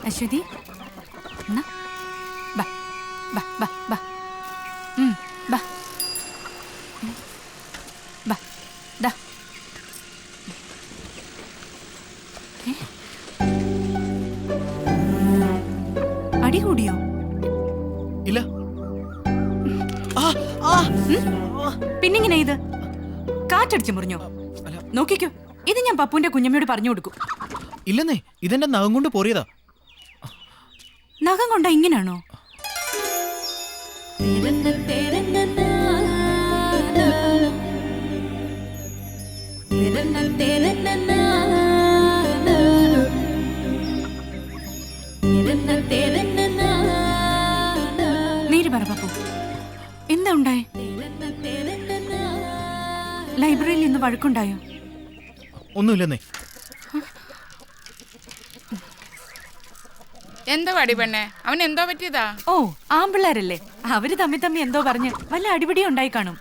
അശ്വതി ബാ ബാ ബാ ബാ ബാ ബാ ദാ അടി കൂടിയോ? ഇല്ല. പിന്നിങ്ങനെ ഇത് കാറ്റടിച്ചു മുറിഞ്ഞോ? നോക്കിക്കോ, ഇത് ഞാൻ പപ്പുവിന്റെ കുഞ്ഞമ്മയോട് പറഞ്ഞു കൊടുക്കും. ഇല്ലെന്നേ, ഇതെന്റെ നഖം കൊണ്ട് പോറിയതാ. നഖം കൊണ്ടാ ഇങ്ങനാണോ? നേര് പറ പപ്പു, എന്താ ഉണ്ടായേ? ലൈബ്രറിയിൽ ഇന്ന് വഴക്കുണ്ടായോ? ഒന്നുമില്ലെന്നേ. എന്താ പടി പെണ്ണെ, അവൻ എന്തോ പറ്റിയതാ? ഓ, ആമ്പിള്ളേരല്ലേ, അവര് തമ്മി എന്തോ പറഞ്ഞ് വല്ല അടിപിടി ഉണ്ടായി കാണും.